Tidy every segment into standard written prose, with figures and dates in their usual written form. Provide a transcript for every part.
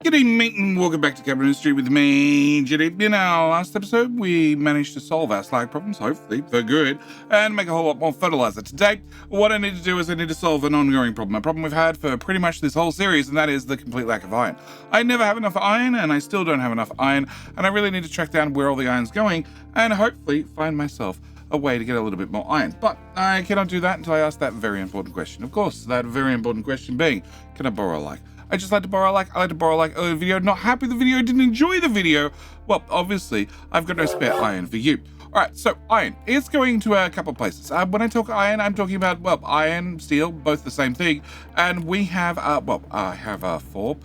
Good evening, mate, and welcome back to Cabinet Industry with me, JD. In our last episode, we managed to solve our slag problems, hopefully for good, and make a whole lot more fertilizer. Today, what I need to do is I need to solve an ongoing problem, a problem we've had for pretty much this whole series, and that is the complete lack of iron. I never have enough iron, and I still don't have enough iron, and I really need to track down where all the iron's going, and hopefully find myself a way to get a little bit more iron. But I cannot do that until I ask that very important question. Of course, that very important question being, can I borrow a like? I just like to borrow a like. I like to borrow a like earlier video. Not happy the video, didn't enjoy the video. Well, obviously, I've got no spare iron for you. All right, so iron. It's going to a couple of places. When I talk iron, I'm talking about, well, iron, steel, both the same thing. And we have, I have 4,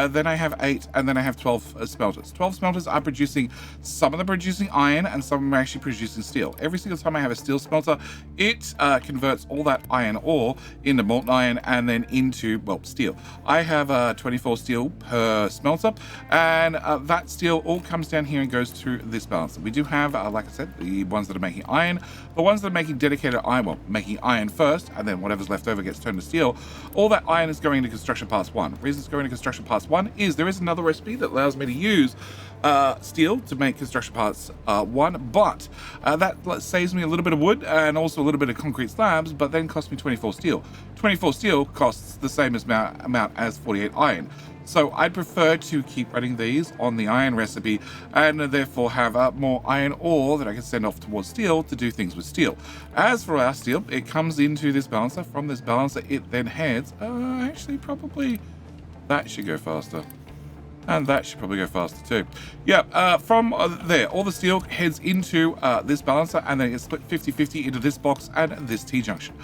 then I have 8, and then I have 12 smelters. 12 smelters are producing, some of them producing iron, and some of them are actually producing steel. Every single time I have a steel smelter, it converts all that iron ore into molten iron and then into, well, steel. I have 24 steel per smelter, and that steel all comes down here and goes through this balancer. We do have, like I said, the ones that are making iron, the ones that are making dedicated iron, well, making iron first, and then whatever's left over gets turned to steel. All that iron is going into construction parts 1. The reason it's going into construction parts 1 is there is another recipe that allows me to use steel to make construction parts 1, but that saves me a little bit of wood and also a little bit of concrete slabs, but then costs me 24 steel. 24 steel costs the same amount as 48 iron. So I'd prefer to keep running these on the iron recipe and therefore have more iron ore that I can send off towards steel to do things with steel. As for our steel, it comes into this balancer. From this balancer, it then heads, actually probably that should go faster. And that should probably go faster too. Yeah, from there, all the steel heads into this balancer and then it's split 50-50 into this box and this T-junction.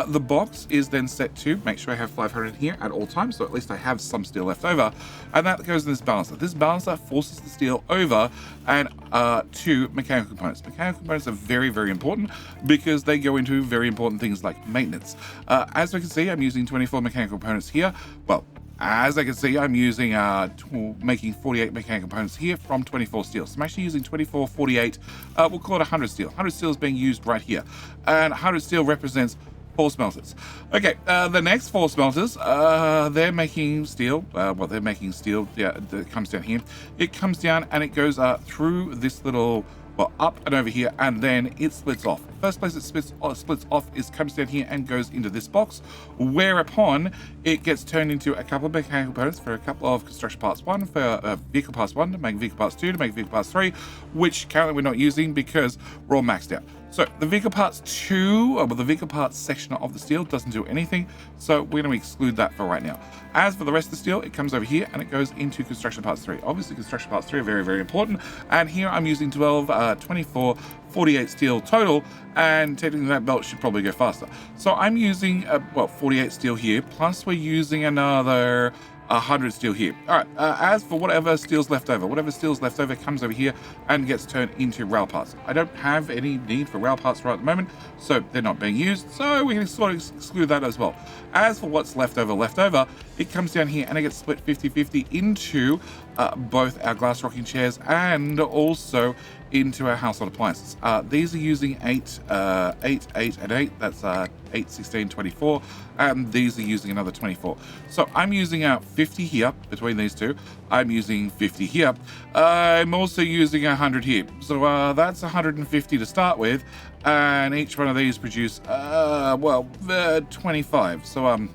The box is then set to make sure I have 500 here at all times, so at least I have some steel left over. And that goes in this balancer. This balancer forces the steel over and to mechanical components. Mechanical components are very, very important because they go into very important things like maintenance. As we can see, I'm using 24 mechanical components here. Well, as I can see, I'm using making 48 mechanical components here from 24 steel. So I'm actually using 24, 48, we'll call it 100 steel. 100 steel is being used right here. And 100 steel represents 4 smelters. Okay, the next 4 smelters, they're making steel. They're making steel, yeah, that comes down here. It comes down and it goes through this little, well, up and over here, and then it splits off. First place it splits off is comes down here and goes into this box, whereupon it gets turned into a couple of mechanical components for a couple of construction parts 1, for vehicle parts 1 to make vehicle parts 2 to make vehicle parts 3, which currently we're not using because we're all maxed out. So the vehicle parts 2, well, the vehicle parts section of the steel doesn't do anything, so we're going to exclude that for right now. As for the rest of the steel, it comes over here and it goes into construction parts 3. Obviously, construction parts 3 are very, very important, and here I'm using 12, 24, 48 steel total, and technically that belt should probably go faster. So I'm using, 48 steel here, plus we're using another 100 steel here. All right, as for whatever steel's left over comes over here and gets turned into rail parts. I don't have any need for rail parts right at the moment, so they're not being used, so we can sort of exclude that as well. As for what's left over, it comes down here and it gets split 50-50 into both our glass rocking chairs and also into our household appliances. These are using 8, 8, 8, and 8. That's 8, 16, 24, and these are using another 24. So I'm using 50 here between these two. I'm using 50 here. I'm also using 100 here. So that's 150 to start with, and each one of these produce 25. So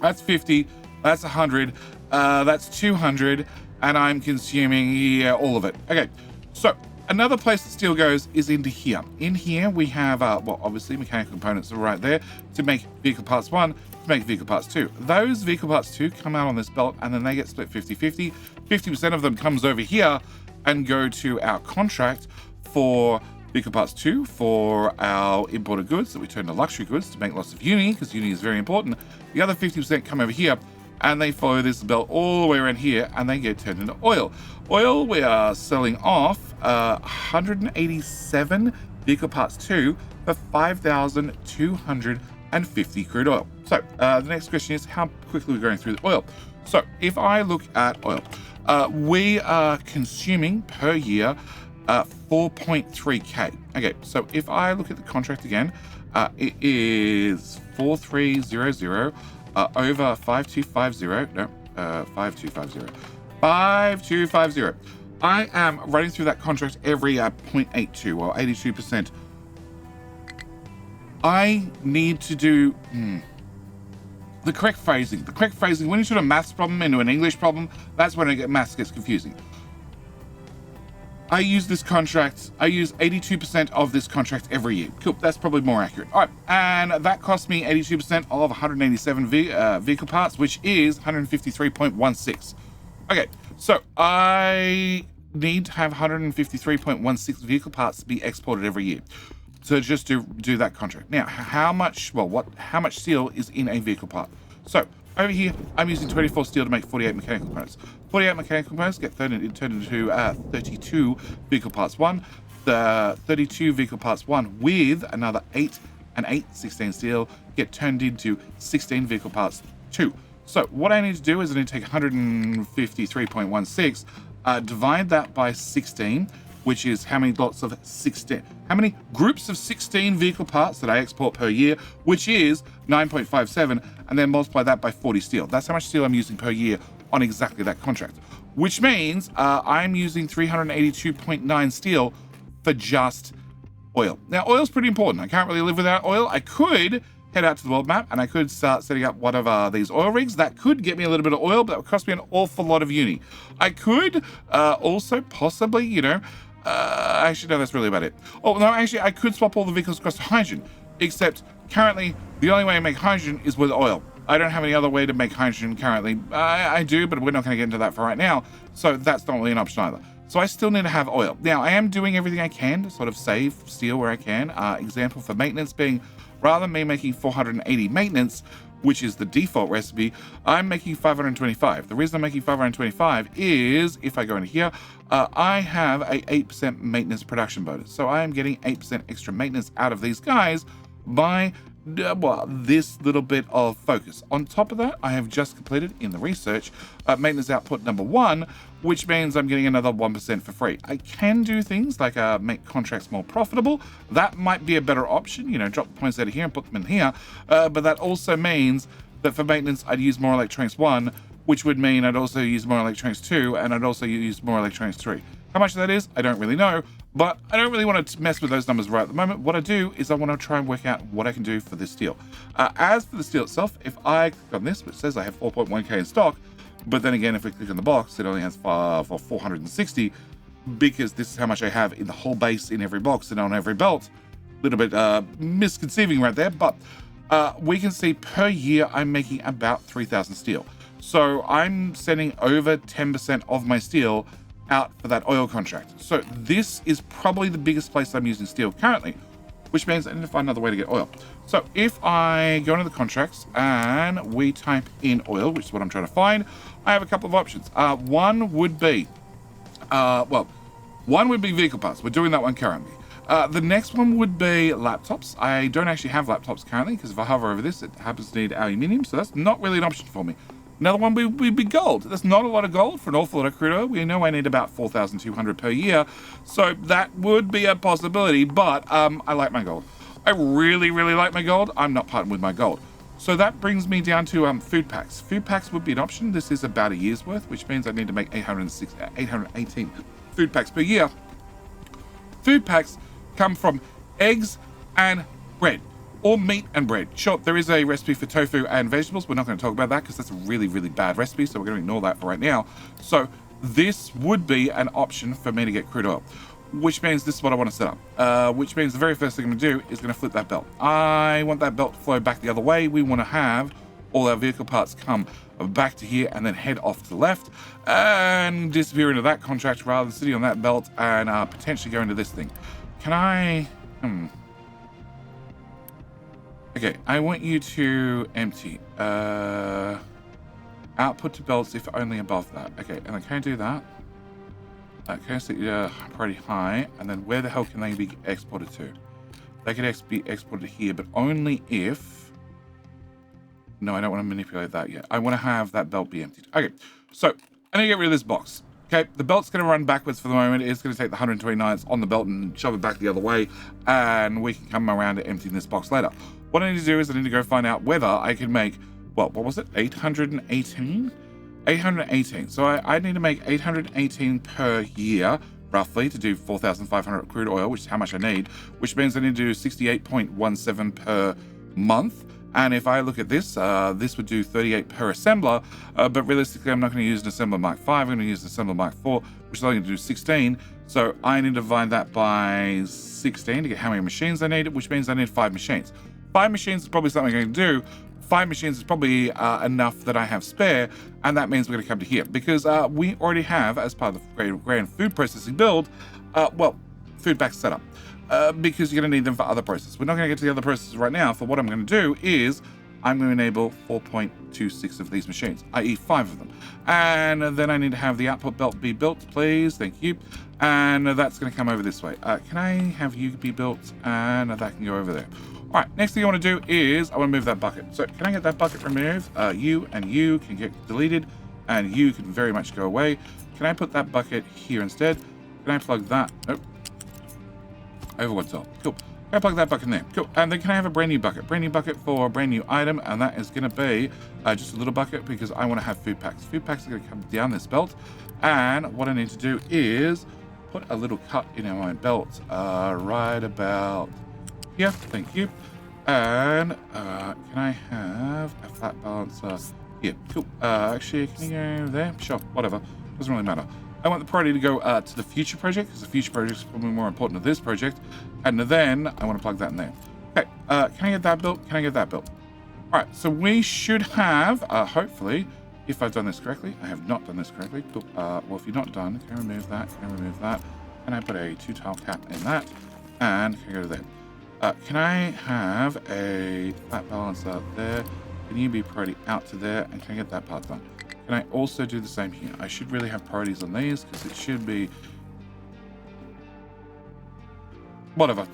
that's 50, that's 100, that's 200, and I'm consuming all of it. Okay, so another place that steel goes is into here. In here, we have, obviously mechanical components are right there to make vehicle parts 1, to make vehicle parts 2. Those vehicle parts 2 come out on this belt and then they get split 50-50. 50% of them comes over here and go to our contract for vehicle parts 2 for our imported goods that we turn to luxury goods to make lots of uni, because uni is very important. The other 50% come over here and they follow this belt all the way around here and they get turned into oil. Oil, we are selling off 187 vehicle parts 2 for 5,250 crude oil. So the next question is, how quickly we're going through the oil. So if I look at oil, we are consuming per year 4.3k. Okay, so if I look at the contract again, it is 4300 over 5250. No, 5250 5250. I am running through that contract every 0.82 or 82%. I need to do the correct phrasing. The correct phrasing, when you turn a maths problem into an English problem, that's when maths gets confusing. I use this contract, I use 82% of this contract every year. Cool, that's probably more accurate. All right, and that cost me 82% of 187 vehicle parts, which is 153.16. Okay, so I need to have 153.16 vehicle parts to be exported every year. So just to do that contract. Now, how much steel is in a vehicle part? So over here, I'm using 24 steel to make 48 mechanical components. 48 mechanical components get turned into 32 vehicle parts 1. The 32 vehicle parts 1 with another 8 and 8, 16 steel get turned into 16 vehicle parts 2. So what I need to do is I need to take 153.16, divide that by 16, which is how many groups of 16 vehicle parts that I export per year, which is 9.57, and then multiply that by 40 steel. That's how much steel I'm using per year on exactly that contract, which means I'm using 382.9 steel for just oil. Now, oil's pretty important. I can't really live without oil. I could head out to the world map and I could start setting up one of these oil rigs. That could get me a little bit of oil, but that would cost me an awful lot of uni. I could also possibly, actually, no, that's really about it. Oh, no, actually, I could swap all the vehicles across to hydrogen, except currently, the only way I make hydrogen is with oil. I don't have any other way to make hydrogen currently. I do, but we're not going to get into that for right now, so that's not really an option either. So I still need to have oil. Now, I am doing everything I can to sort of save steel where I can. Example for maintenance being, rather than me making 480 maintenance, which is the default recipe, I'm making 525. The reason I'm making 525 is, if I go into here, I have a 8% maintenance production bonus. So I am getting 8% extra maintenance out of these guys by, this little bit of focus. On top of that, I have just completed in the research maintenance output number 1, which means I'm getting another 1% for free. I can do things like make contracts more profitable. That might be a better option, drop the points out of here and put them in here. But that also means that for maintenance, I'd use more electronics 1, which would mean I'd also use more electronics 2, and I'd also use more electronics 3. How much that is, I don't really know, but I don't really want to mess with those numbers right at the moment. What I do is I want to try and work out what I can do for this steel. As for the steel itself, if I click on this, which says I have 4.1k in stock, but then again, if we click on the box, it only has for 460, because this is how much I have in the whole base in every box and on every belt. A little bit misconceiving right there, but we can see per year I'm making about 3,000 steel. So I'm sending over 10% of my steel out for that oil contract. So this is probably the biggest place I'm using steel currently, which means I need to find another way to get oil. So if I go into the contracts and we type in oil, which is what I'm trying to find, I have a couple of options. One would be vehicle parts. We're doing that one currently. The next one would be laptops. I don't actually have laptops currently because if I hover over this, it happens to need aluminium, so that's not really an option for me. Another one would be gold. That's not a lot of gold for an awful lot of crude oil. We know I need about 4,200 per year, so that would be a possibility, but I like my gold. I really, really like my gold. I'm not parting with my gold. So that brings me down to food packs. Food packs would be an option. This is about a year's worth, which means I need to make 818 food packs per year. Food packs come from eggs and bread, or meat and bread. Sure, there is a recipe for tofu and vegetables. We're not going to talk about that because that's a really, really bad recipe, so we're going to ignore that for right now. So this would be an option for me to get crude oil, which means this is what I want to set up, which means the very first thing I'm going to do is going to flip that belt. I want that belt to flow back the other way. We want to have all our vehicle parts come back to here and then head off to the left and disappear into that contract rather than sitting on that belt and potentially go into this thing. Can I... Okay, I want you to empty. Output to belts if only above that. Okay, and I can't do that. Okay, so pretty high. And then where the hell can they be exported to? They can be exported here, but only if... No, I don't want to manipulate that yet. I want to have that belt be emptied. Okay, so I need to get rid of this box. Okay, the belt's going to run backwards for the moment. It's going to take the 129s on the belt and shove it back the other way, and we can come around to emptying this box later. What I need to do is I need to go find out whether I can make, well, what was it, 818? 818. So I need to make 818 per year, roughly, to do 4,500 crude oil, which is how much I need, which means I need to do 68.17 per month. And if I look at this, this would do 38 per assembler, but realistically, I'm not going to use an assembler Mark 5. I'm going to use an assembler Mark 4, which is only going to do 16. So I need to divide that by 16 to get how many machines I need, which means I need 5 machines. 5 machines is probably something I'm going to do. 5 machines is probably enough that I have spare, and that means we're going to come to here, because we already have, as part of the grand food processing build, food back setup. Because you're going to need them for other processes. We're not going to get to the other processes right now. For what I'm going to do is I'm going to enable 4.26 of these machines, i.e. 5 of them. And then I need to have the output belt be built, please. Thank you. And that's going to come over this way. Can I have you be built? And that can go over there. All right, next thing I want to do is I want to move that bucket. So can I get that bucket removed? You and you can get deleted, and you can very much go away. Can I put that bucket here instead? Can I plug that? Nope. Over one cell. Cool. Can I plug that bucket in there? Cool. And then can I have a brand new bucket? Brand new bucket for a brand new item, and that is going to be just a little bucket because I want to have food packs. Food packs are going to come down this belt, and what I need to do is put a little cut in my belt right about here. Thank you. And can I have a flat balancer? Yeah, cool. Actually, can you go there? Sure, whatever. Doesn't really matter. I want the priority to go to the future project, because the future project is probably more important to this project. And then I want to plug that in there. Okay, can I get that built? Can I get that built? All right, so we should have, hopefully, if I've done this correctly. I have not done this correctly. Cool. Well, if you're not done, can I remove that? Can I remove that? Can I put a 2-tile cap in that? And can I go to there? Can I have a flat balancer there? Can you be priority out to there? And can I get that part done? Can I also do the same here? I should really have priorities on these because it should be whatever.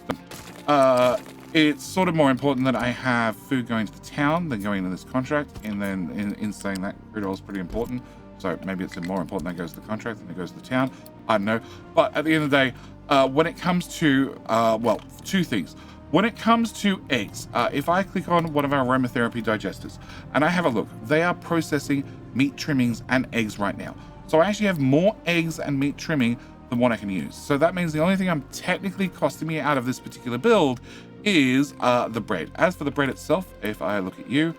It's sort of more important that I have food going to the town than going to this contract. And then in saying that, crude oil is pretty important. So maybe it's more important that it goes to the contract than it goes to the town. I don't know. But at the end of the day, when it comes to, well, 2 things. When it comes to eggs, if I click on one of our aromatherapy digesters and I have a look, they are processing meat trimmings and eggs right now. So I actually have more eggs and meat trimming than what I can use. So that means the only thing I'm technically costing me out of this particular build is the bread. As for the bread itself, if I look at you,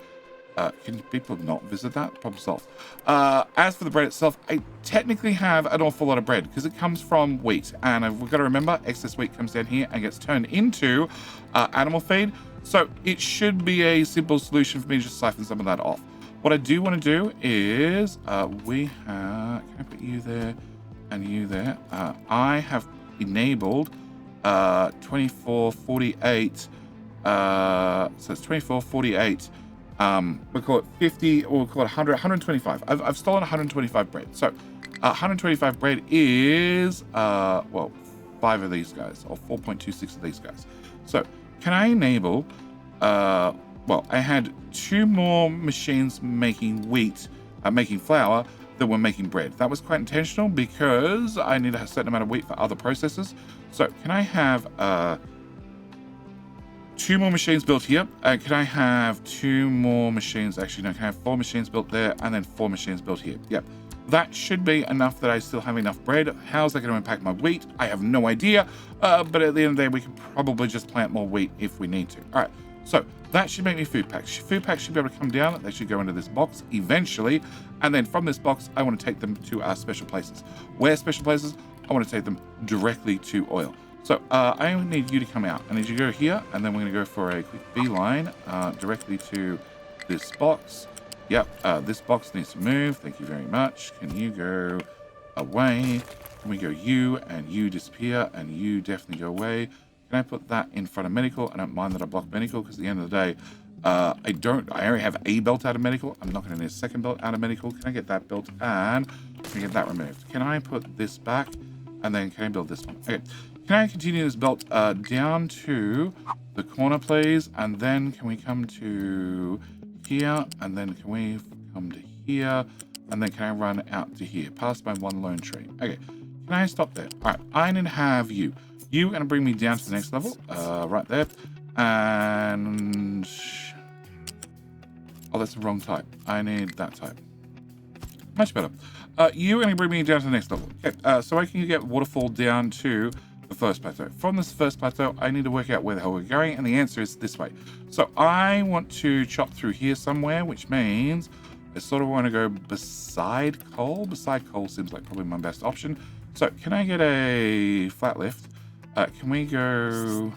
can people not visit that? Problem solved. As for the bread itself, I technically have an awful lot of bread because it comes from wheat. And we've got to remember, excess wheat comes down here and gets turned into animal feed. So it should be a simple solution for me to just siphon some of that off. What I do want to do is can I put you there and you there? I have enabled 2448. So it's 2448. We'll call it 50, or we'll call it 100, 125. I've stolen 125 bread. So 125 bread is, well, 5 of these guys, or 4.26 of these guys. So can I enable, well, I had 2 more machines making wheat, making flour, that were making bread. That was quite intentional because I need a certain amount of wheat for other processes. So can I have 2 more machines built here? Can I have 2 more machines? Actually, no, can I have 4 machines built there and then 4 machines built here? Yep. That should be enough that I still have enough bread. How's that going to impact my wheat? I have no idea. But at the end of the day, we can probably just plant more wheat if we need to. All right. So that should make me food packs. Food packs should be able to come down. They should go into this box eventually. And then from this box, I want to take them to our special places. Where special places? I want to take them directly to oil. So I only need you to come out. I need you to go here, and then we're going to go for a quick beeline directly to this box. Yep, this box needs to move. Thank you very much. Can you go away? Can we go you, and you disappear, and you definitely go away? Can I put that in front of medical? I don't mind that I block medical, because at the end of the day, I already have a belt out of medical. I'm not going to need a second belt out of medical. Can I get that built? And can I get that removed? Can I put this back? And then can I build this one? Okay. Can I continue this belt down to the corner, please? And then can we come to here? And then can we come to here? And then can I run out to here? Past my 1 lone tree. Okay. Can I stop there? All right. I need to have you. You're going to bring me down to the next level. Right there. And... oh, that's the wrong type. I need that type. Much better. You are going to bring me down to the next level. Okay, so I can get waterfall down to the first plateau. From this first plateau, I need to work out where the hell we're going, and the answer is this way. So I want to chop through here somewhere, which means I sort of want to go beside coal. Beside coal seems like probably my best option. So can I get a flat lift? Can we go...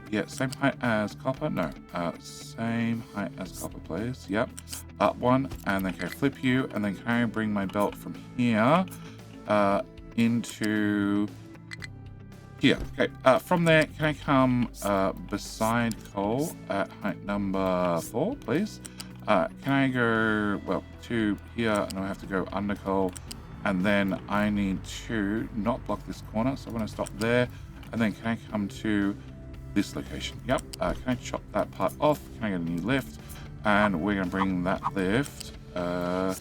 yeah, same height as copper? No. Same height as copper, please. Yep. Up one, and then can I flip you, and then can I bring my belt from here into here? Okay. From there, can I come beside coal at height number 4, please? Can I go, well, to here, and I have to go under coal, and then I need to not block this corner, so I'm going to stop there, and then can I come to this location? Yep. Can I chop that part off? Can I get a new lift? And we're going to bring that lift there.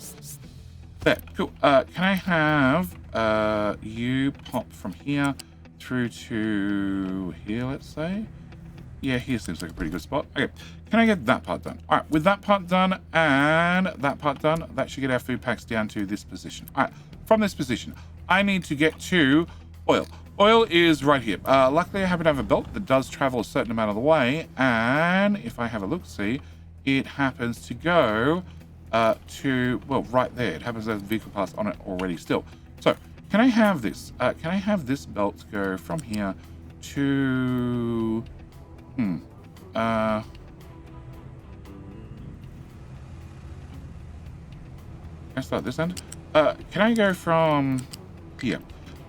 Cool. Can I have you pop from here through to here, let's say? Yeah, here seems like a pretty good spot. Okay. Can I get that part done? All right. With that part done and that part done, that should get our food packs down to this position. All right. From this position, I need to get to oil. Oil is right here. Luckily, I happen to have a belt that does travel a certain amount of the way, and if I have a look-see, it happens to go to, well, right there. It happens to have vehicle parts on it already still. So, can I have this? Can I have this belt go from here to... Can I start this end? Can I go from here?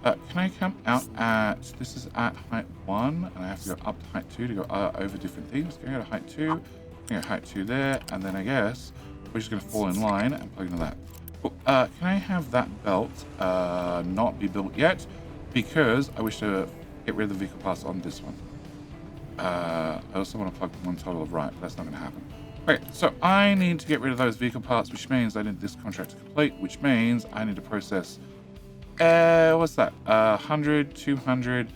Can I come out at, this is at height 1, and I have to go up to height 2 to go over different things. Can I go to height 2? Can I go to height 2 there, and then I guess we're just going to fall in line and plug into that. Cool. Can I have that belt not be built yet? Because I wish to get rid of the vehicle parts on this one. I also want to plug one total of right, but that's not going to happen. Okay, so I need to get rid of those vehicle parts, which means I need this contract to complete, which means I need to process... what's that? 100, 200,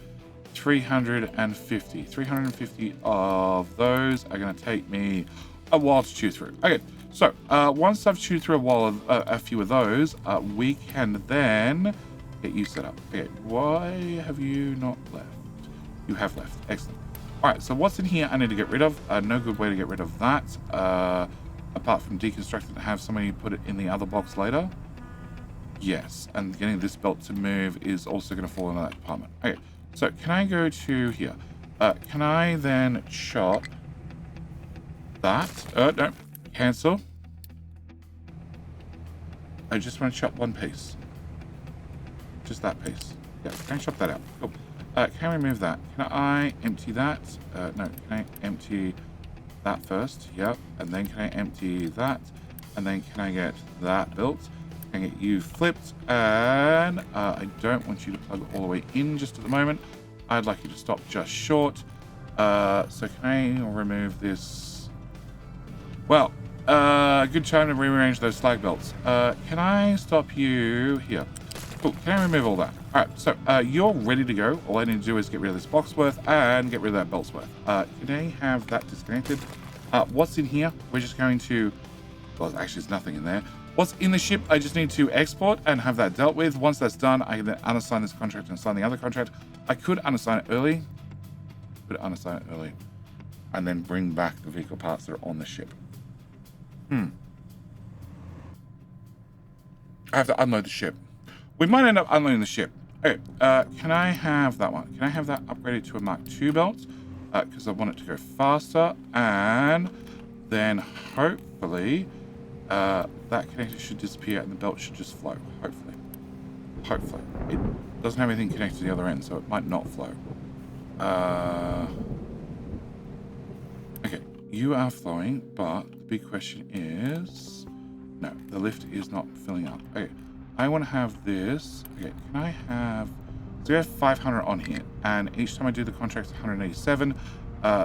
350. 350 of those are going to take me a while to chew through. Okay, so once I've chewed through a few of those, we can then get you set up. Okay, why have you not left? You have left. Excellent. All right, so what's in here I need to get rid of? No good way to get rid of that, apart from deconstructing and have somebody put it in the other box later. Yes, and getting this belt to move is also going to fall into that department. Okay, so can I go to here? Can I then chop that? No, cancel. I just want to chop one piece. Just that piece. Yeah, can I chop that out? Cool. Can I remove that? Can I empty that? No, can I empty that first? Yep, and then can I empty that? And then can I get that built? Can I get you flipped? And I don't want you to plug all the way in just at the moment. I'd like you to stop just short. So can I remove this? Well, good time to rearrange those slag belts. Can I stop you here? Cool, can I remove all that? All right, so you're ready to go. All I need to do is get rid of this box worth and get rid of that belt's worth. Can I have that disconnected? What's in here? We're just going to, well, actually there's nothing in there. What's in the ship, I just need to export and have that dealt with. Once that's done, I can then unassign this contract and assign the other contract. I could unassign it early. And then bring back the vehicle parts that are on the ship. I have to unload the ship. We might end up unloading the ship. Okay, can I have that one? Can I have that upgraded to a Mark II belt? Because I want it to go faster. And then hopefully that connector should disappear and the belt should just flow. Hopefully. Hopefully. It doesn't have anything connected to the other end, so it might not flow. Okay, you are flowing, but the big question is... No, the lift is not filling up. Okay, I want to have this. Okay, can I have... So we have 500 on here, and each time I do the contract, 187.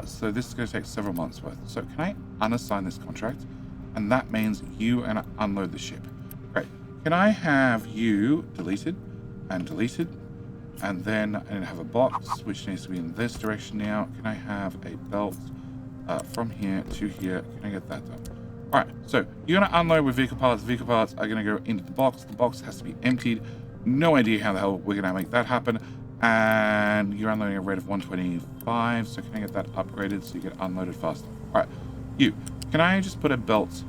So this is going to take several months worth. So can I unassign this contract? And that means you and unload the ship. Great. Can I have you deleted and deleted? And then I need to have a box, which needs to be in this direction now. Can I have a belt from here to here? Can I get that done? All right, so you're gonna unload with vehicle parts. Vehicle parts are gonna go into the box. The box has to be emptied. No idea how the hell we're gonna make that happen. And you're unloading a rate of 125. So can I get that upgraded so you get unloaded faster? All right, you. Can I just put a belt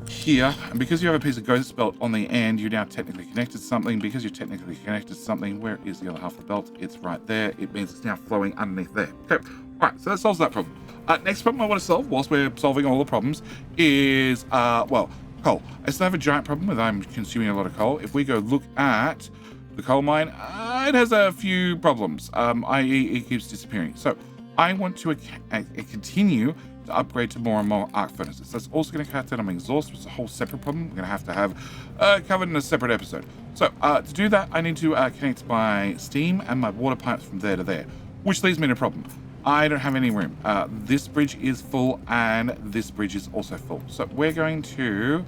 here? And because you have a piece of ghost belt on the end, you're now technically connected to something. Because you're technically connected to something, where is the other half of the belt? It's right there. It means it's now flowing underneath there. Okay. All right, so that solves that problem. Next problem I want to solve, whilst we're solving all the problems, is, well, coal. I still have a giant problem with I'm consuming a lot of coal. If we go look at the coal mine, it has a few problems, i.e. it keeps disappearing. So I want to continue to upgrade to more and more arc furnaces. That's also going to cut down on my exhaust, which is a whole separate problem we're going to have covered in a separate episode. So to do that, I need to connect my steam and my water pipes from there to there, which leaves me in a problem. I don't have any room. This bridge is full and this bridge is also full. So we're going to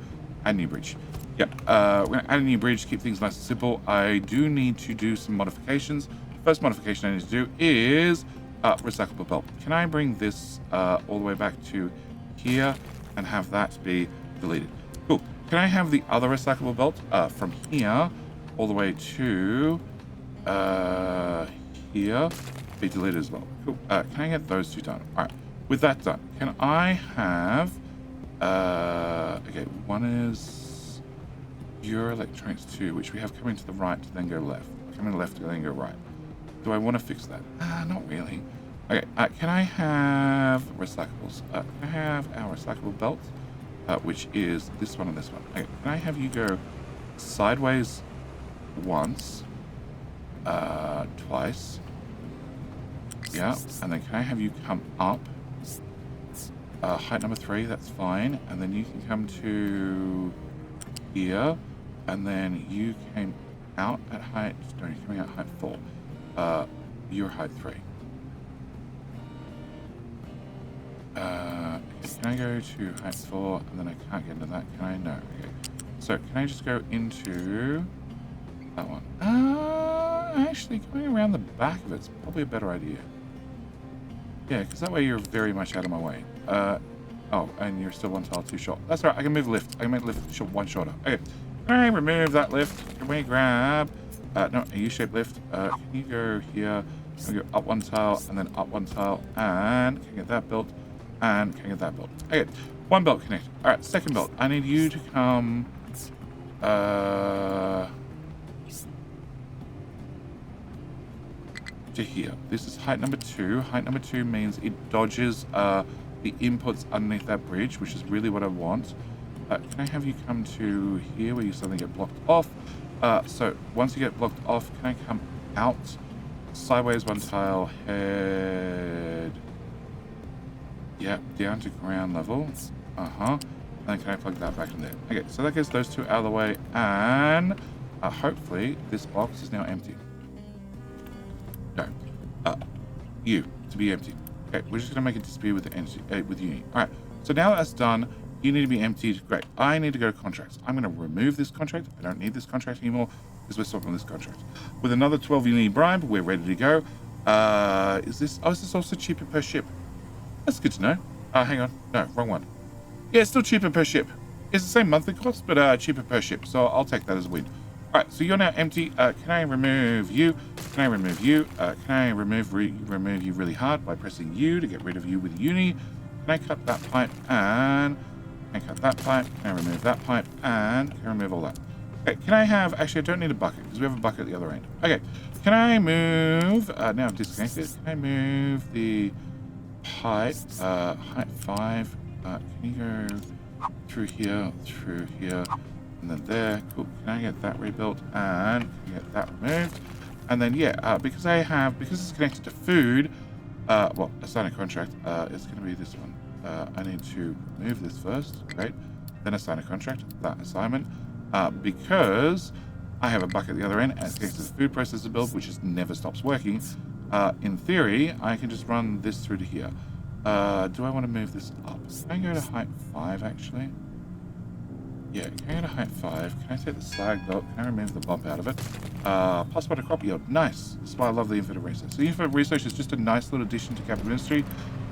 add a new bridge. Yep, we're going to add a new bridge, keep things nice and simple. I do need to do some modifications. First modification I need to do is recyclable belt. Can I bring this all the way back to here and have that be deleted? Cool. Can I have the other recyclable belt from here all the way to here be deleted as well? Cool. Can I get those two done? All right. With that done, can I have okay, one is your electronics 2, which we have coming to the right to then go left, coming left to then go right. Do I want to fix that? Not really. Okay, can I have recyclables? Can I have our recyclable belt, which is this one and this one? Okay, can I have you go sideways once, twice? Yeah, and then can I have you come up? Height number 3, that's fine. And then you can come to here, and then you came out at height, no, you're coming out height 4. You're height 3. Okay, can I go to height 4, and then I can't get into that, can I? No, okay. So can I just go into that one? Actually, going around the back of it's probably a better idea. Yeah, because that way you're very much out of my way. Oh, and you're still one tile too short. That's all right, I can move lift. I can make lift one shorter. Okay, can I remove that lift? Can we grab, no, a U-shaped lift. Can you go here, can we go up one tile, and then up one tile, and can I get that built, and can I get that built? Okay, one belt connected. All right, second belt. I need you to come, to here. This is height number 2. Height number 2 means it dodges the inputs underneath that bridge, which is really what I want. Can I have you come to here where you suddenly get blocked off? So once you get blocked off, can I come out sideways one tile, head, yeah, down to ground level. And then can I plug that back in there? Okay, so that gets those two out of the way, and hopefully this box is now empty. No, you to be empty. Okay, we're just gonna make it disappear with the energy with Uni. All right, so now that that's done, you need to be emptied. Great. I need to go to contracts. I'm gonna remove this contract. I don't need this contract anymore because we're stopping this contract. With another 12 Uni bribe, we're ready to go. Is this also cheaper per ship? That's good to know. Hang on, no, wrong one. Yeah, it's still cheaper per ship. It's the same monthly cost, but cheaper per ship. So I'll take that as a win. All right, so you're now empty. Can I remove you? Can I remove you? Can I remove you really hard by pressing U to get rid of you with Uni? Can I cut that pipe and can I cut that pipe? Can I remove that pipe and can I remove all that? Okay, can I have, actually I don't need a bucket because we have a bucket at the other end. Okay, can I move, now I've disconnected, can I move the pipe, height 5, can you go through here, and then there, cool, can I get that rebuilt and can I get that removed? And then yeah, because it's connected to food, well, I signed a contract, it's going to be this one. I need to remove this first, great, then I sign a contract, that assignment, because I have a bucket at the other end and it's connected to the food processor build, which just never stops working. In theory, I can just run this through to here. Do I want to move this up? Can I go to height 5 actually? Yeah, can I go to height 5? Can I take the slag belt? Can I remove the bump out of it? Plus 1 crop yield. Nice. That's why I love the infinite research. So the infinite research is just a nice little addition to capital industry.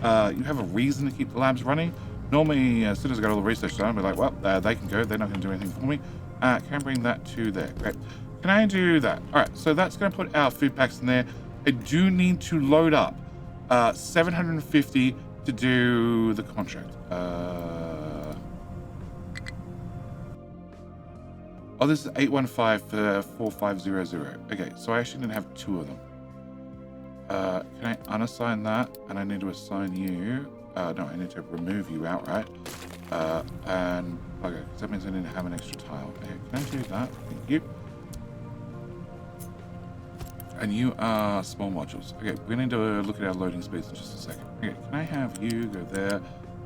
You have a reason to keep the labs running. Normally, as soon as I got all the research done, I'd be like, well, they can go. They're not going to do anything for me. Can I bring that to there? Great. Can I do that? All right, so that's going to put our food packs in there. I do need to load up 750 to do the contract. Oh, this is 815 for 4500. Okay, so I actually need to have 2 of them. Can I unassign that? And I need to assign you. No, I need to remove you outright. And okay, because that means I need to have an extra tile. Okay, can I do that? Thank you. And you are small modules. Okay, we need to look at our loading speeds in just a second. Okay, can I have you go there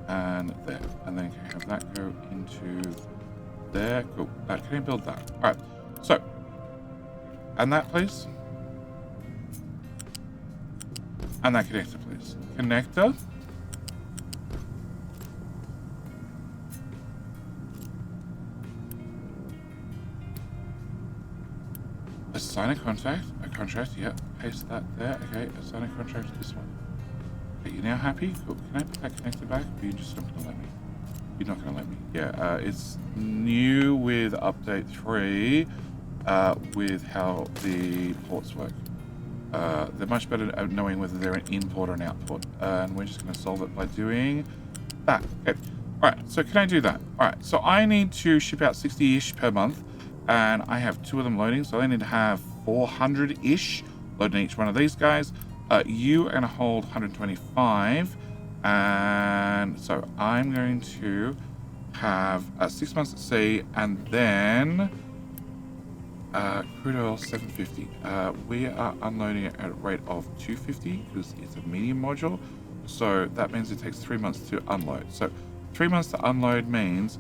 and there? And then can I have that go into there? Cool. Can I build that? All right. So, and that, please. And that connector, please. Connector. Assign a contract. A contract, yep. Paste that there. Okay, assign a contract to this one. Okay, you now happy? Cool. Can I put that connector back? Or are you just not going to let me? You're not going to let me. Yeah, it's new with update 3 with how the ports work. They're much better at knowing whether they're an import or an output. And we're just going to solve it by doing that. Okay. All right, so can I do that? All right, so I need to ship out 60-ish per month. And I have 2 of them loading, so I need to have 400-ish loading each one of these guys. You are going to hold 125. And so I'm going to have 6 months at sea, and then crude oil 750. We are unloading it at a rate of 250 because it's a medium module. So that means it takes 3 months to unload. So 3 months to unload means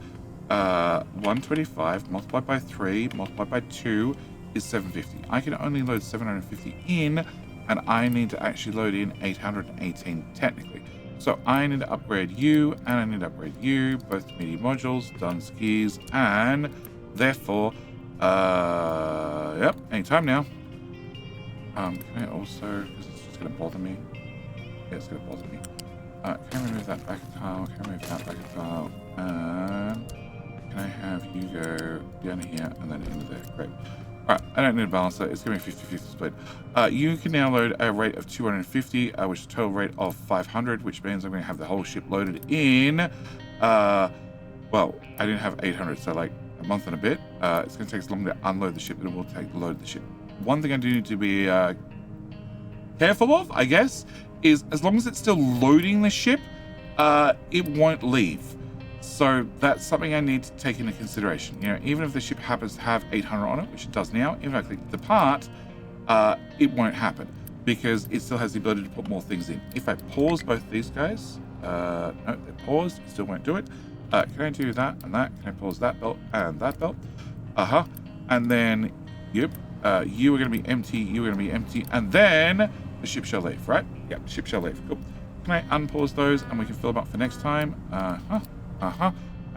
125 multiplied by 3 multiplied by 2 is 750. I can only load 750 in, and I need to actually load in 818 technically. So I need to upgrade you, and I need to upgrade you, both medium modules, done skis, and therefore, yep, anytime now. Can I also, because it's just going to bother me. Yeah, it's going to bother me. Can I remove that back a tile? Can I remove that back a tile? And can I have you go down here and then into there? Great. All right, I don't need to balance that. It's going to be 50-50 split. You can now load a rate of 250, which is a total rate of 500, which means I'm going to have the whole ship loaded in. Well, I didn't have 800, so like a month and a bit. It's going to take as long to unload the ship than it will take to load the ship. One thing I do need to be careful of, I guess, is as long as it's still loading the ship, it won't leave. So that's something I need to take into consideration. You know, even if the ship happens to have 800 on it, which it does now, even if I click depart, it won't happen because it still has the ability to put more things in. If I pause both they're paused, it still won't do it. Can I do that and that? Can I pause that belt and that belt? And then, yep, you are going to be empty, you are going to be empty, and then the ship shall leave, right? Yep, the ship shall leave. Cool. Can I unpause those and we can fill them up for next time?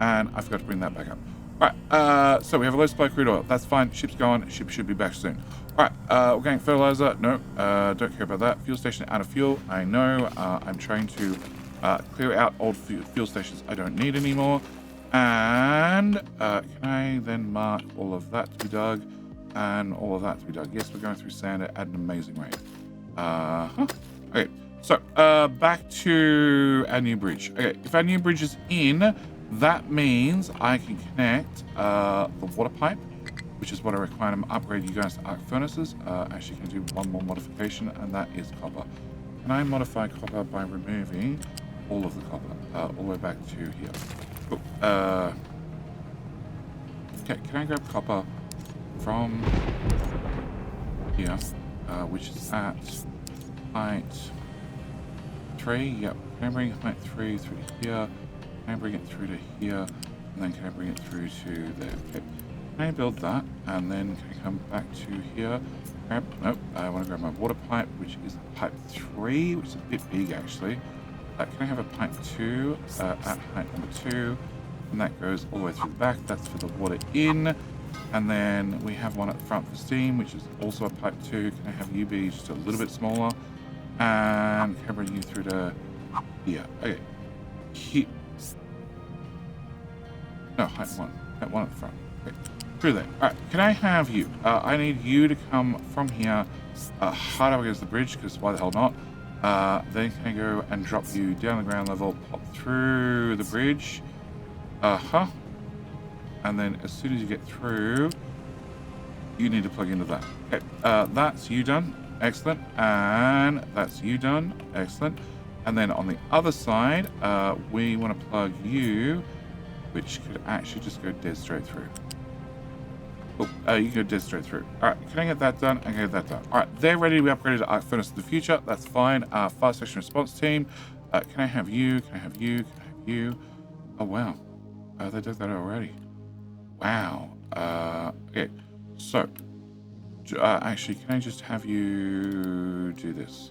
And I forgot to bring that back up. All right, so we have a low supply of crude oil. That's fine. Ship's gone. Ship should be back soon. All right, organic fertilizer. No, don't care about that. Fuel station out of fuel. I know. I'm trying to clear out old fuel stations I don't need anymore. And can I then mark all of that to be dug and all of that to be dug? Yes, we're going through sand at an amazing rate. Okay. So, back to our new bridge. Okay, if our new bridge is in, that means I can connect the water pipe, which is what I require to upgrade you guys to arc furnaces. Actually, can do one more modification, and that is copper. Can I modify copper by removing all of the copper, all the way back to here? Cool. Okay, can I grab copper from here, which is at height 3, yep. Can I bring height 3 through to here? Can I bring it through to here? And then can I bring it through to there? Okay. Can I build that? And then can I come back to here? Nope. I want to grab my water pipe, which is pipe 3, which is a bit big actually. Can I have a pipe 2 at height number 2? And that goes all the way through the back. That's for the water in. And then we have one at the front for steam, which is also a pipe 2. Can I have you be just a little bit smaller? And can I bring you through to here? Okay. height 1. Height 1 at the front. Okay. Through there. Alright, can I have you? I need you to come from here hard up against the bridge, because why the hell not? Then can I go and drop you down the ground level, pop through the bridge. And then as soon as you get through, you need to plug into that. Okay, that's you done. Excellent. And that's you done. Excellent. And then on the other side, we want to plug you, which could actually just go dead straight through. Oh, you can go dead straight through. All right, can I get that done? I can get that done. All right, they're ready to be upgraded to Arc Furnace of the Future. That's fine. Fast section response team. Can I have you? Can I have you? Can I have you? Oh, wow. They did that already. Wow. Okay, so actually, can I just have you do this?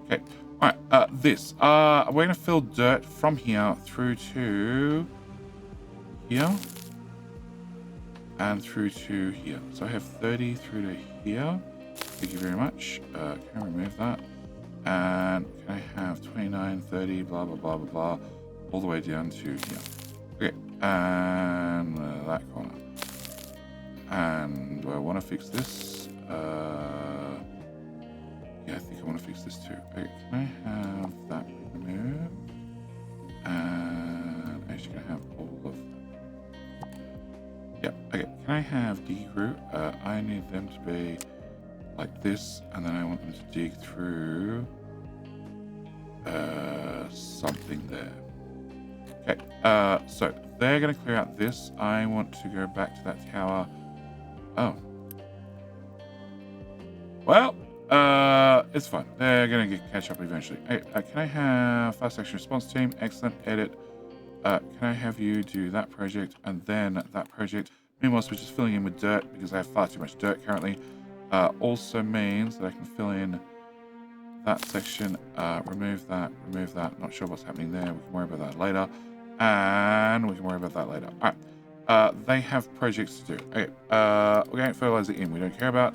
Okay. All right. This. We're gonna fill dirt from here through to here and through to here. So I have 30 through to here. Thank you very much. Can I remove that? And can I have 29, 30, blah blah blah blah blah, all the way down to here. Okay. And that corner. And do I want to fix this? Yeah, I think I want to fix this too. Okay, can I have that removed? And I'm actually going to have all of them. Yeah, okay. Can I have decrew? I need them to be like this, and then I want them to dig through something there. Okay, so they're going to clear out this. I want to go back to that tower. Oh. Well, it's fine. They're going to catch up eventually. Hey, can I have fast action response team? Excellent. Edit. Can I have you do that project and then that project? Meanwhile, we're just filling in with dirt because I have far too much dirt currently. Also means that I can fill in that section. Remove that. Remove that. Not sure what's happening there. We can worry about that later. And we can worry about that later. All right. They have projects to do. Okay. Organic fertilizer in. We don't care about.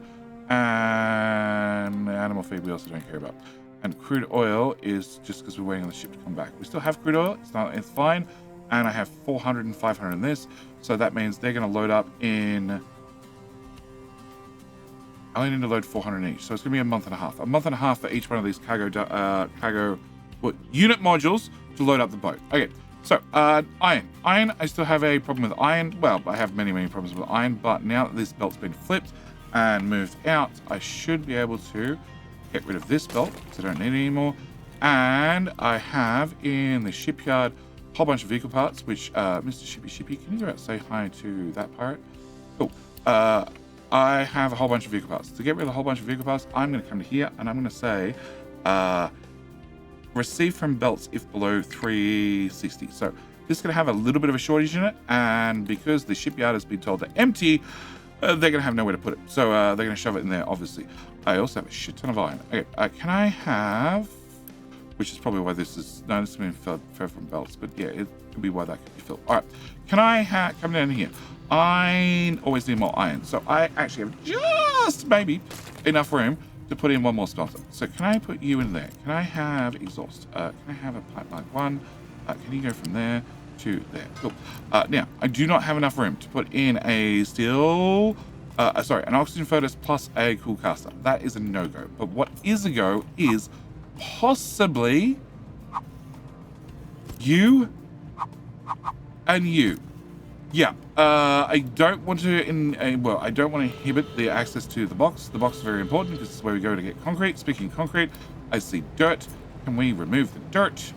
And animal feed we also don't care about. And crude oil is just because we're waiting on the ship to come back. We still have crude oil. It's fine. And I have 400 and 500 in this. So that means they're going to load up in... I only need to load 400 each. So it's going to be a month and a half. A month and a half for each one of these cargo unit modules to load up the boat. Okay. So, iron. Iron, I still have a problem with iron. Well, I have many, many problems with iron. But now that this belt's been flipped and moved out, I should be able to get rid of this belt because I don't need it anymore. And I have in the shipyard a whole bunch of vehicle parts, which, Mr. Shippy, can you go out and say hi to that pirate? Cool. I have a whole bunch of vehicle parts. To get rid of a whole bunch of vehicle parts, I'm going to come to here and I'm going to say, receive from belts if below 360. So this is going to have a little bit of a shortage in it. And because the shipyard has been told to empty, they're going to have nowhere to put it. So they're going to shove it in there, obviously. I also have a shit ton of iron. Okay, can I have... Which is probably why this is... No, this has been fed from belts. But yeah, it could be why that could be filled. All right. Can I come down here? I always need more iron. So I actually have just maybe enough room to put in one more smelter. So can I put you in there? Can I have exhaust? Can I have a pipeline 1? Can you go from there to there? Cool. Now, I do not have enough room to put in a steel... an oxygen furnace plus a cool caster. That is a no-go. But what is a go is possibly you and you. Yeah, I don't want to I don't want to inhibit the access to the box. The box is very important because this is where we go to get concrete. Speaking of concrete, I see dirt. Can we remove the dirt?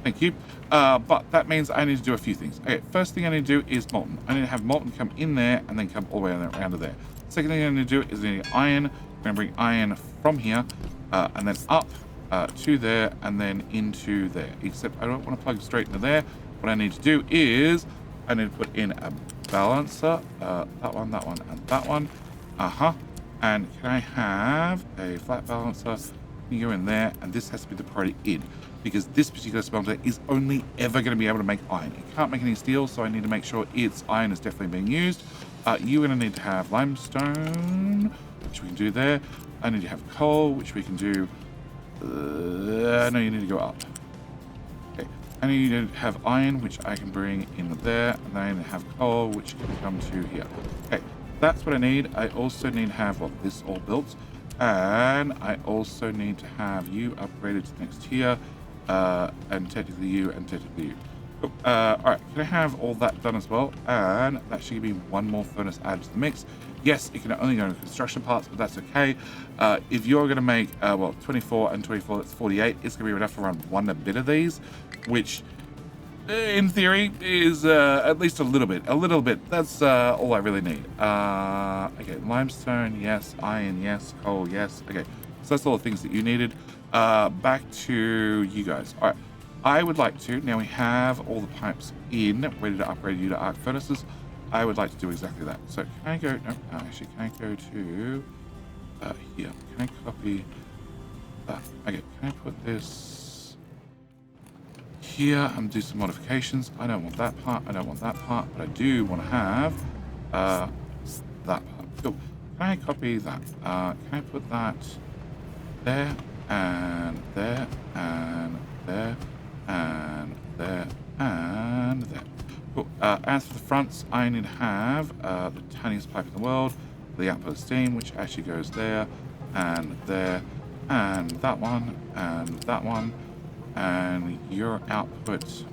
Thank you. But that means I need to do a few things. Okay, first thing I need to do is molten. I need to have molten come in there and then come all the way around to there. Second thing I need to do is I need iron. I'm going to bring iron from here and then up to there and then into there. Except I don't want to plug straight into there. What I need to do is I need to put in a balancer. That one, and that one. And can I have a flat balancer? You go in there, and this has to be the priority in. Because this particular smelter is only ever going to be able to make iron. It can't make any steel, so I need to make sure its iron is definitely being used. You're going to need to have limestone, which we can do there. I need to have coal, which we can do... no, you need to go up. Okay. I need to have iron, which I can bring in there, and then I need to have coal, which can come to here. Okay, that's what I need. I also need to have, well, this all built, and I also need to have you upgraded to next here, and technically you, and technically you. Cool. All right, can I have all that done as well? And that should give me one more furnace added to the mix. Yes, it can only go into construction parts, but that's okay. If you're going to make, well, 24 and 24, that's 48. It's going to be enough to run one a bit of these, which, in theory, is at least a little bit. A little bit. That's all I really need. Okay, limestone, yes. Iron, yes. Coal, yes. Okay, so that's all the things that you needed. Back to you guys. All right, I would like to, now we have all the pipes in, ready to upgrade you to arc furnaces. I would like to do exactly that. So can I go, no, actually, can I go to here? Can I copy that? Okay, can I put this here and do some modifications? I don't want that part, I don't want that part, but I do want to have that part. Cool. Can I copy that? Can I put that there, and there, and there, and there, and there? Cool. As for the fronts, I need to have the tiniest pipe in the world, the output of steam, which actually goes there, and there, and that one, and that one, and your output,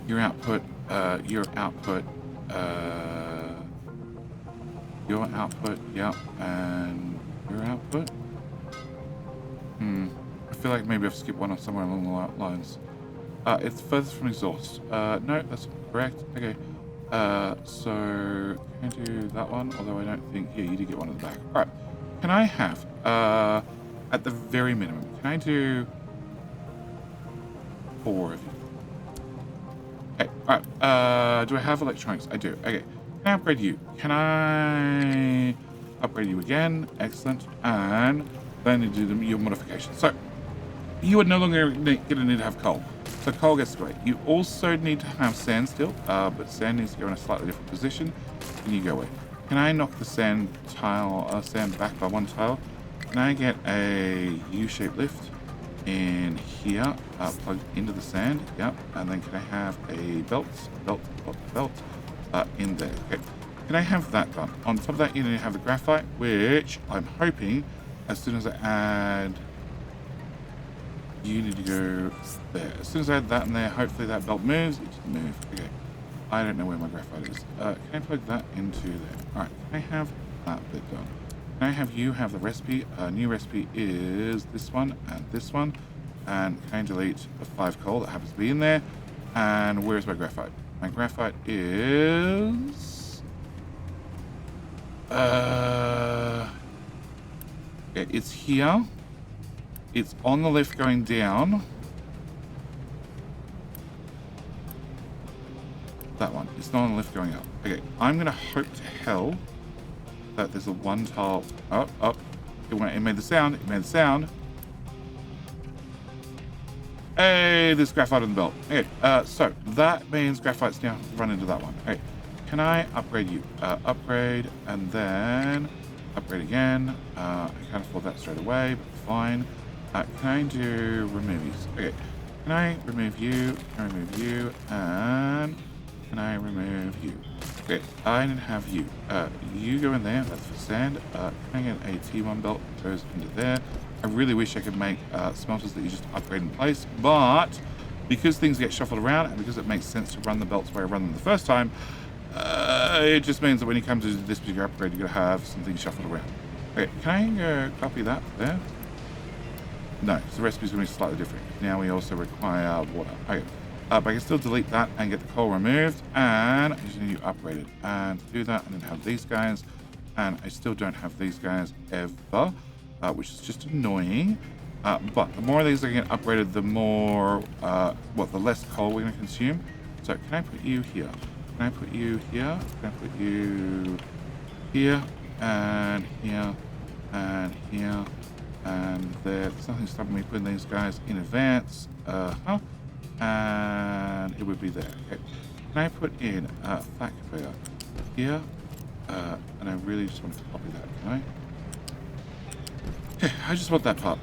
your output, your output, your output, yep, and your output. I feel like maybe I've skipped one or somewhere along the lines. It's furthest from exhaust. No, that's correct. Okay. So can I do that one? Although I don't think, yeah, you did get one at the back. All right. Can I have, at the very minimum, can I do 4 of you? Okay. All right. Do I have electronics? I do. Okay. Can I upgrade you? Can I upgrade you again? Excellent. And then you do your modifications. So you are no longer going to need to have coal. So coal gets great. You also need to have sand still, but sand needs to go in a slightly different position. Can you go away? Can I knock the sand tile, sand back by 1 tile? Can I get a U-shaped lift in here, plugged into the sand? Yep. And then can I have a belt in there? Okay. Can I have that done? On top of that, you need to have the graphite, which I'm hoping, as soon as I add, you need to go there. As soon as I add that in there, hopefully that belt moves. It didn't move. Okay. I don't know where my graphite is. Can I plug that into there? All right. Can I have that bit done? Can I have you have the recipe? New recipe is this one and this one. And can I delete the 5 coal that happens to be in there? And where's my graphite? My graphite is... it's here. It's on the lift going down. That one. It's not on the lift going up. Okay, I'm going to hope to hell that there's a 1 tile... Up. It made the sound. It made the sound. Hey, there's graphite on the belt. Okay, so that means graphite's now run into that one. Okay, can I upgrade you? Upgrade, and then upgrade again. I can't afford that straight away, but fine. Can I do removes? Okay, can I remove you? Can I remove you? And can I remove you? Okay, I need to have you. You go in there. That's for sand. Can I get a T1 belt that goes into there? I really wish I could make smelters that you just upgrade in place, but because things get shuffled around and because it makes sense to run the belts where I run them the first time, it just means that when you come to this particular upgrade, you're going to have some things shuffled around. Okay, can I copy that there? No, because the recipe is going to be slightly different. Now we also require water. Okay, but I can still delete that and get the coal removed, and I just need you upgraded. And to do that, I need to have these guys, and I still don't have these guys ever. Which is just annoying. But the more of these that get upgraded, the more, the less coal we're going to consume. So can I put you here? Can I put you here? Can I put you here? And here? And here? And there. There's nothing stopping me putting these guys in advance. And it would be there. Okay. Can I put in a flat conveyor here? And I really just want to copy that, can I? Okay, I just want that part.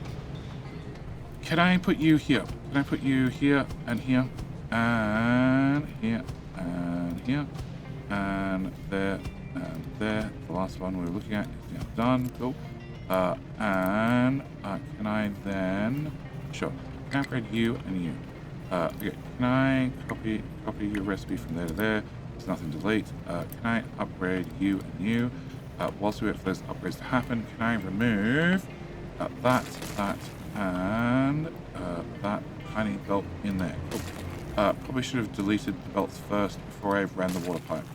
Can I put you here? Can I put you here and here and here and here and there and there? The last one we were looking at is now done. Cool. Can I then? Sure. Can I upgrade you and you? Okay. Can I copy your recipe from there to there? There's nothing to delete. Can I upgrade you and you? Whilst we wait for those upgrades to happen, can I remove that, and that tiny belt in there? Cool. Probably should have deleted the belts first before I ran the water pipe.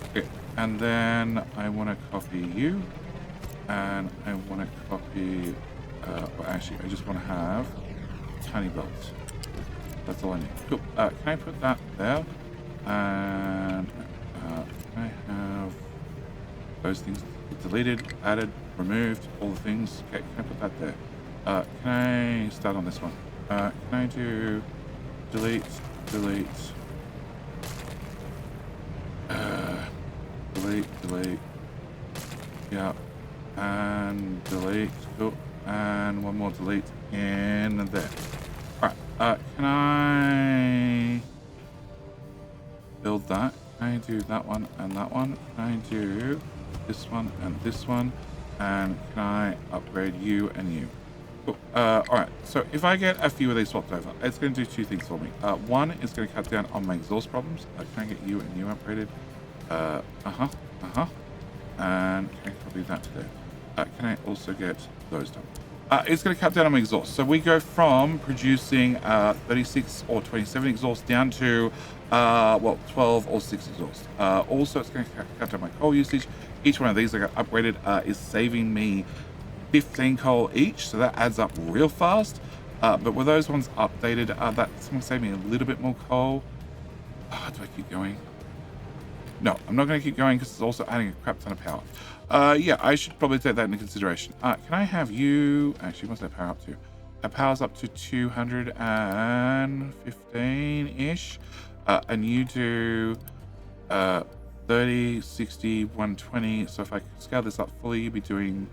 Okay, and then I want to copy you, and I want to copy. Well, actually, I just want to have tiny belts. That's all I need. Cool. Can I put that there? And can I have those things deleted, added, removed, all the things? Okay, can I put that there? Can I start on this one? Can I do delete, delete, delete, yeah, and delete, cool, and one more delete in there. Alright, can I build that? Can I do that one and that one? Can I do this one and this one? And can I upgrade you and you? Cool. Alright, so if I get a few of these swapped over, it's going to do two things for me. One is going to cut down on my exhaust problems. Can I get you and you upgraded? And can I copy that to there? Can I also get those done? It's going to cut down on my exhaust. So we go from producing 36 or 27 exhaust down to, 12 or 6 exhaust. Also, it's going to cut down my coal usage. Each one of these I got upgraded is saving me 15 coal each, so that adds up real fast. But with those ones updated, that's going to save me a little bit more coal. Do I keep going? No, I'm not going to keep going because it's also adding a crap ton of power. Yeah, I should probably take that into consideration. Can I have you... Actually, what's that power up to? That power's up to 215-ish. And you do 30, 60, 120. So if I scale this up fully, you'd be doing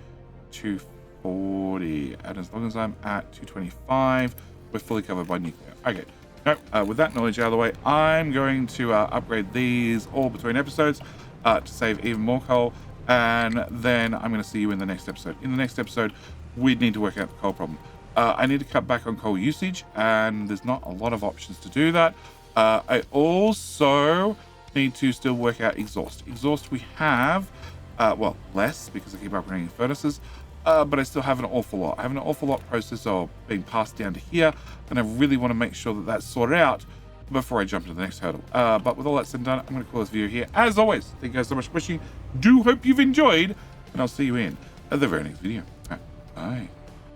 240. And as long as I'm at 225, we're fully covered by nuclear. Okay. Nope. With that knowledge out of the way, I'm going to upgrade these all between episodes to save even more coal. And then I'm going to see you in the next episode. In the next episode, we need to work out the coal problem. I need to cut back on coal usage, and there's not a lot of options to do that. I also need to still work out exhaust. Exhaust we have, less because I keep upgrading furnaces, but I still have an awful lot. I have an awful lot process of being passed down to here, and I really want to make sure that that's sorted out before I jump into the next hurdle. But with all that said and done, I'm going to call this video here. As always, thank you guys so much for watching. Do hope you've enjoyed, and I'll see you in the very next video. Bye.